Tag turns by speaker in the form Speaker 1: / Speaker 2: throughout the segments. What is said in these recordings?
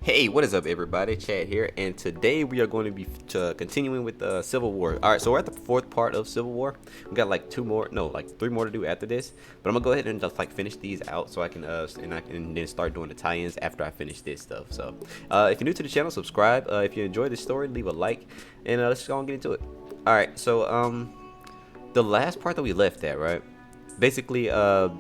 Speaker 1: Hey, what is up, everybody? Chad here, and today we are going to be continuing with Civil War. All right, so we're at the fourth part of Civil War. We got like three more to do after this. But I'm gonna go ahead and just like finish these out so I can and then start doing the tie-ins after I finish this stuff. So, if you're new to the channel, subscribe. If you enjoyed this story, leave a like, and let's just go and get into it. All right, so the last part that we left at, right? Basically,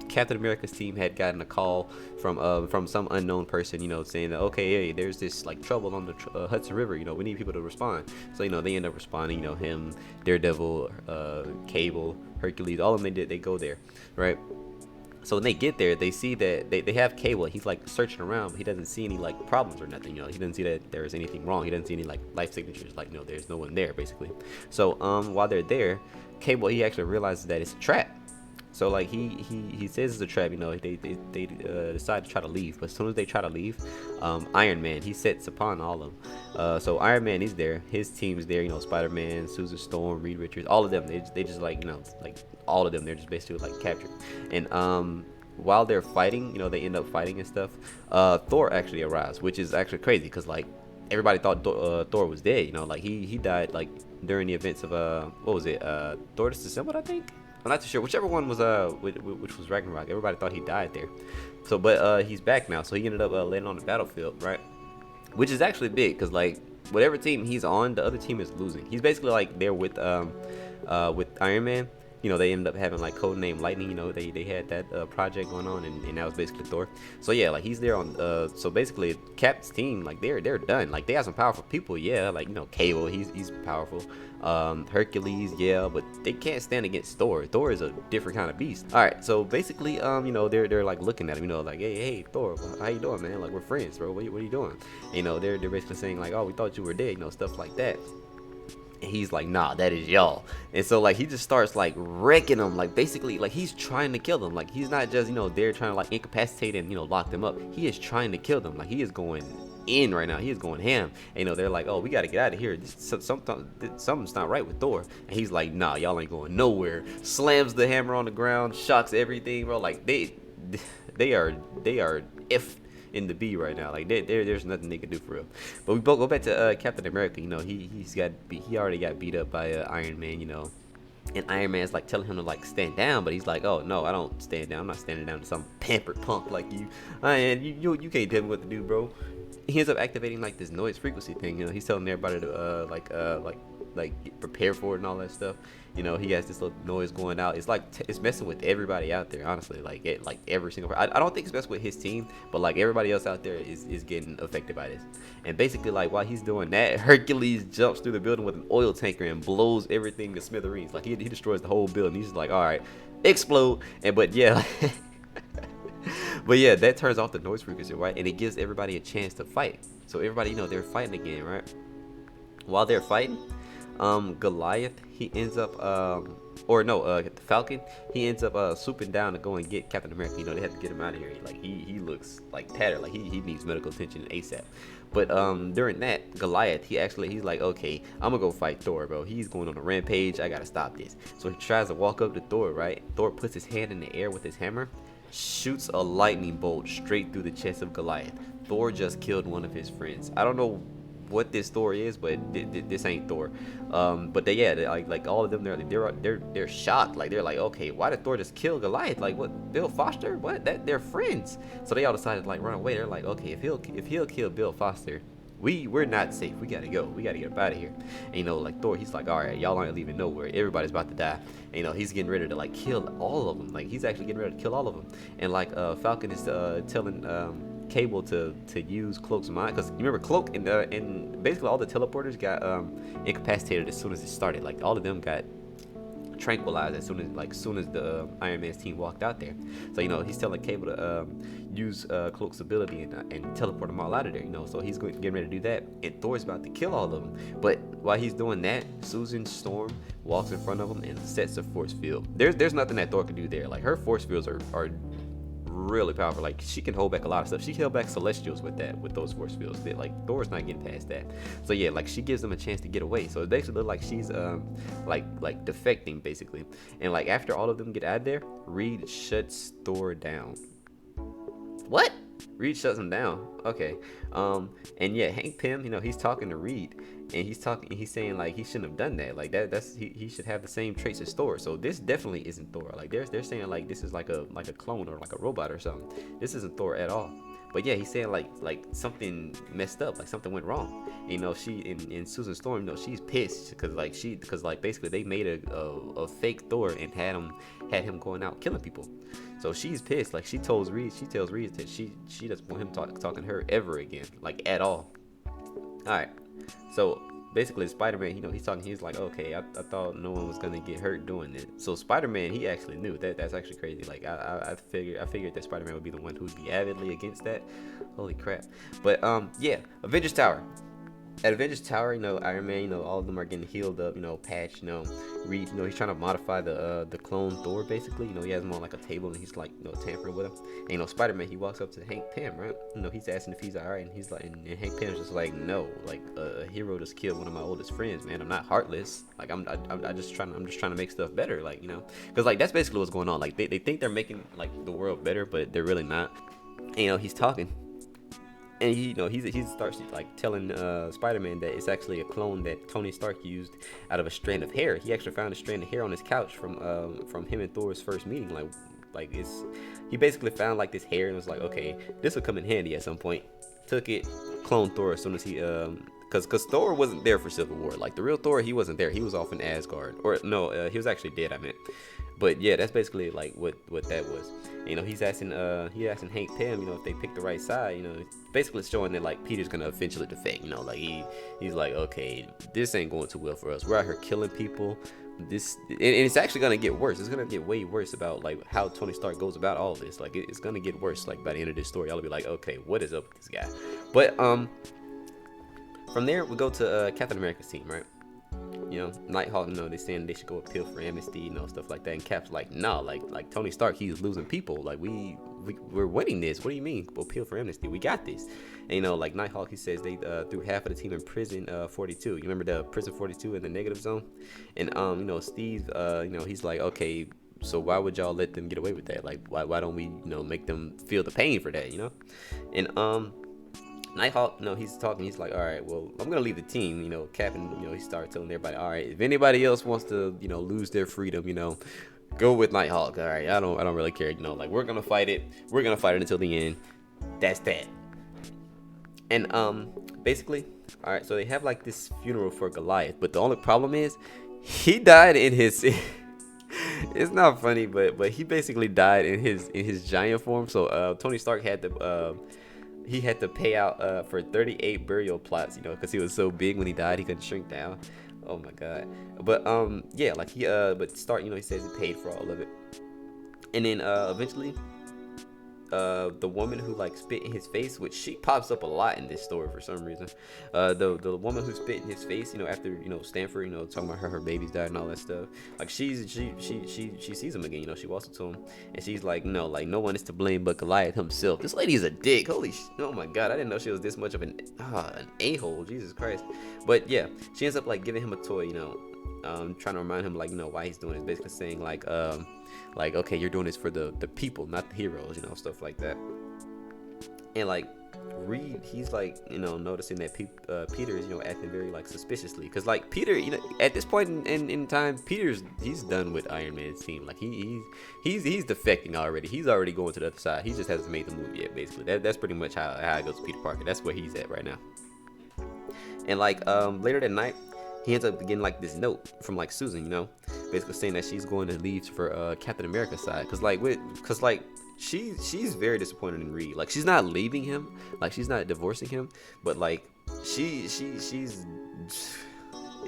Speaker 1: Captain America's team had gotten a call from some unknown person, saying that, okay, hey, there's this like trouble on the Hudson River, we need people to respond. So they end up responding, him, Daredevil, Cable, Hercules, all of them. They go there, right? So when they get there, they see that they have Cable. He's like searching around, but he doesn't see any like problems or nothing. He doesn't see that there's anything wrong. He doesn't see any like life signatures. Like, there's no one there basically. So while they're there, Cable, he actually realizes that it's a trap. So like he says it's a trap. They decide to try to leave, but as soon as they try to leave, Iron Man, he sets upon all of them. So Iron Man, he's there, his team's there. Spider-Man, Susan Storm, Reed Richards, all of them. They just like like all of them. They're just basically like captured. And while they're fighting, they end up fighting and stuff. Thor actually arrives, which is actually crazy because like everybody thought Thor was dead. Like he died like during the events of what was it? Thor Disassembled, I think. I'm not too sure. Whichever one was which was Ragnarok. Everybody thought he died there. So, but he's back now. So he ended up landing on the battlefield, right? Which is actually big because like whatever team he's on, the other team is losing. He's basically like there with Iron Man. They ended up having like codename Lightning. They had that project going on, and that was basically Thor. So yeah, like he's there on. So basically, Cap's team, like they're done. Like they have some powerful people, yeah. Like Cable, he's powerful. Hercules, yeah, but they can't stand against Thor. Thor is a different kind of beast. All right, so basically, they're like looking at him, like, hey, Thor, how you doing, man? Like we're friends, bro. What are you doing? They're basically saying like, oh, we thought you were dead, stuff like that. And he's like, nah, that is y'all. And so like he just starts like wrecking them, like basically like he's trying to kill them. Like he's not just they're trying to like incapacitate and lock them up. He is trying to kill them. Like he is going in right now. He is going ham. And, they're like, oh, we got to get out of here. Something's not right with Thor. And he's like, nah, y'all ain't going nowhere. Slams the hammer on the ground, shocks everything, bro. Like they are if in the B right now. Like there's nothing they can do for real. But we both go back to Captain America. He already got beat up by Iron Man. And Iron Man's like telling him to like stand down, but he's like, oh no, I don't stand down. I'm not standing down to some pampered punk like you. And you can't tell me what to do, bro. He ends up activating like this noise frequency thing. He's telling everybody to like prepare for it and all that stuff. He has this little noise going out. It's like it's messing with everybody out there, honestly. Like every single person. I don't think it's messing with his team, but like everybody else out there is getting affected by this. And basically like while he's doing that, Hercules jumps through the building with an oil tanker and blows everything to smithereens. Like he destroys the whole building. He's just like, all right, explode. But yeah. But yeah, that turns off the noise frequency, right? And it gives everybody a chance to fight. So everybody, they're fighting again, right? While they're fighting, Goliath, he ends up, the Falcon, he ends up swooping down to go and get Captain America. They have to get him out of here. He looks like tattered, like he needs medical attention ASAP. But during that, Goliath, he's like, okay, I'm gonna go fight Thor, bro. He's going on a rampage. I gotta stop this. So he tries to walk up to Thor, right? Thor puts his hand in the air with his hammer, shoots a lightning bolt straight through the chest of Goliath. Thor just killed one of his friends. I don't know what this Thor is, but this ain't Thor. But they like all of them, they're shocked. Like they're like, okay, why did Thor just kill Goliath? Like what? Bill Foster? What? They're friends. So they all decided to like run away. They're like, okay, if he'll kill Bill Foster, we're not safe. We gotta go. We gotta get up out of here. And like Thor, he's like, all right, y'all aren't leaving nowhere. Everybody's about to die. And he's getting ready to like kill all of them. Like he's actually getting ready to kill all of them. And like Falcon is telling Cable to use Cloak's mind, because you remember Cloak and basically all the teleporters got incapacitated as soon as it started. Like all of them got tranquilized as soon as the Iron Man's team walked out there. So he's telling Cable to use Cloak's ability and teleport them all out of there. So he's getting ready to do that, and Thor's about to kill all of them. But while he's doing that, Susan Storm walks in front of him and sets a force field. There's nothing that Thor can do there. Like her force fields are really powerful. Like she can hold back a lot of stuff. She held back Celestials with those force fields. Like Thor's not getting past that. So yeah, like she gives them a chance to get away. So it basically looks like she's like defecting basically. And like after all of them get out of there, Reed shuts Thor down. What? Reed shuts him down. Okay. And yeah, Hank Pym, he's talking to Reed, and he's saying like he shouldn't have done that. Like that's he should have the same traits as Thor. So this definitely isn't Thor. Like they're saying like this is like a clone or like a robot or something. This isn't Thor at all. But yeah, he's saying like something messed up, like something went wrong. She in Susan Storm, she's pissed because like basically they made a fake Thor and had him going out killing people. So she's pissed. Like she tells Reed that she doesn't want him talking to her ever again, like at all. All right. So basically, Spider-Man, he's talking. He's like, okay, I thought no one was gonna get hurt doing it. So Spider-Man, he actually knew that. That's actually crazy. Like I figured that Spider-Man would be the one who would be avidly against that. Holy crap. But yeah, Avengers Tower. At Avengers Tower, Iron Man, all of them are getting healed up, Patch, Reed, he's trying to modify the clone Thor, basically. He has him on like a table and he's like, tampering with him. And Spider-Man, he walks up to Hank Pym, right? He's asking if he's alright, and he's like, and Hank Pym's just like, no, like a hero just killed one of my oldest friends, man. I'm not heartless. Like I'm just trying to make stuff better, like, because like that's basically what's going on. Like they think they're making like the world better, but they're really not. And, he's talking. And he starts like telling Spider-Man that it's actually a clone that Tony Stark used out of a strand of hair. He actually found a strand of hair on his couch from him and Thor's first meeting. He basically found like this hair and was like, okay, this will come in handy at some point. Took it, cloned Thor as soon as he because Thor wasn't there for Civil War. Like the real Thor, he wasn't there. He was off in Asgard, or no, he was actually dead, I meant. But yeah, that's basically like what that was. He's asking Hank Pym, if they pick the right side, basically showing that like Peter's gonna eventually defect. Like he's like, okay, this ain't going too well for us. We're out here killing people. And it's actually gonna get worse. It's gonna get way worse about like how Tony Stark goes about all this. Like it's gonna get worse. Like by the end of this story, I'll be like, okay, what is up with this guy? But from there we go to Captain America's team, right? Nighthawk, they saying they should go appeal for amnesty, stuff like that. And Cap's like, no, like Tony Stark, he's losing people. Like we're winning this. What do you mean? Appeal for amnesty? We got this. And like Nighthawk, he says they threw half of the team in prison 42. You remember the prison 42 in the negative zone? And Steve, he's like, okay, so why would y'all let them get away with that? Like why don't we make them feel the pain for that? And Nighthawk, he's talking. He's like, all right, well, I'm gonna leave the team. Cap, and he started telling everybody, all right, if anybody else wants to, lose their freedom, go with Nighthawk. All right, I don't really care. Like we're gonna fight it. We're gonna fight it until the end. That's that. And basically, all right. So they have like this funeral for Goliath, but the only problem is, he died in his. It's not funny, but he basically died in his giant form. So Tony Stark had to. He had to pay out for 38 burial plots, because he was so big when he died, he couldn't shrink down. Oh my god. But yeah, like but Stark, he says he paid for all of it. And then eventually, the woman who like spit in his face, which she pops up a lot in this story for some reason. The woman who spit in his face, after Stanford, talking about her babies died and all that stuff. Like she sees him again, she walks up to him and she's like, no one is to blame but Goliath himself. This lady is a dick. Oh my god, I didn't know she was this much of an a-hole. Jesus Christ. But yeah, she ends up like giving him a toy, trying to remind him like why he's doing it. Basically saying like okay, you're doing this for the people, not the heroes, stuff like that. And like Reed, he's like noticing that Peter is acting very like suspiciously, because like Peter, at this point in time, he's done with Iron Man's team. Like he's defecting already. He's already going to the other side. He just hasn't made the move yet. Basically, that's pretty much how it goes to Peter Parker. That's where he's at right now. And like later that night, he ends up getting like this note from like Susan, basically saying that she's going to leave for Captain America's side, because she's very disappointed in Reed. Like she's not leaving him, like she's not divorcing him, but like she's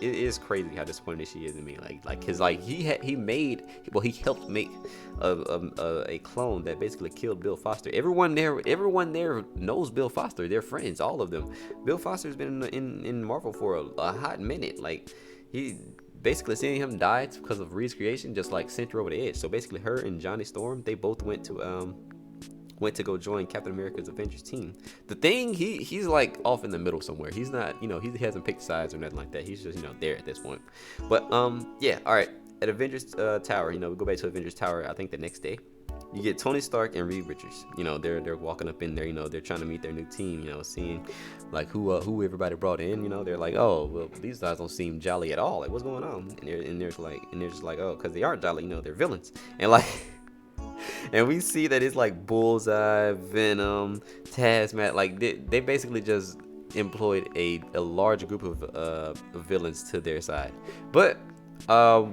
Speaker 1: it is crazy how disappointed she is in me. Cause like he helped make a clone that basically killed Bill Foster. Everyone there knows Bill Foster. They're friends, all of them. Bill Foster's been in Marvel for a hot minute. Like he basically seeing him die because of Reed's creation just like sent her over the edge. So basically, her and Johnny Storm, they both went to go join Captain America's Avengers team. The thing, he's like off in the middle somewhere. He's not, he hasn't picked sides or nothing like that. He's just, there at this point. But yeah, all right. At Avengers Tower, we go back to Avengers Tower, I think the next day. you get Tony Stark and Reed Richards. You know, they're walking up in there. You know, they're trying to meet their new team. You know, seeing like who everybody brought in. You know, they're like, oh, well, these guys don't seem jolly at all. Like, what's going on? And they're just like, oh, because they aren't jolly. You know, they're villains. And like, and we see that it's like Bullseye, Venom, Taskmaster. Like they basically just employed a large group of villains to their side. But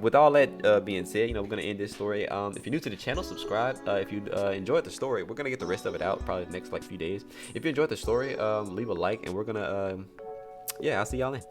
Speaker 1: with all that being said, you know, we're gonna end this story. If you're new to the channel, subscribe. If you enjoyed the story, we're gonna get the rest of it out probably the next like few days. If you enjoyed the story, leave a like, and we're gonna yeah, I'll see y'all then.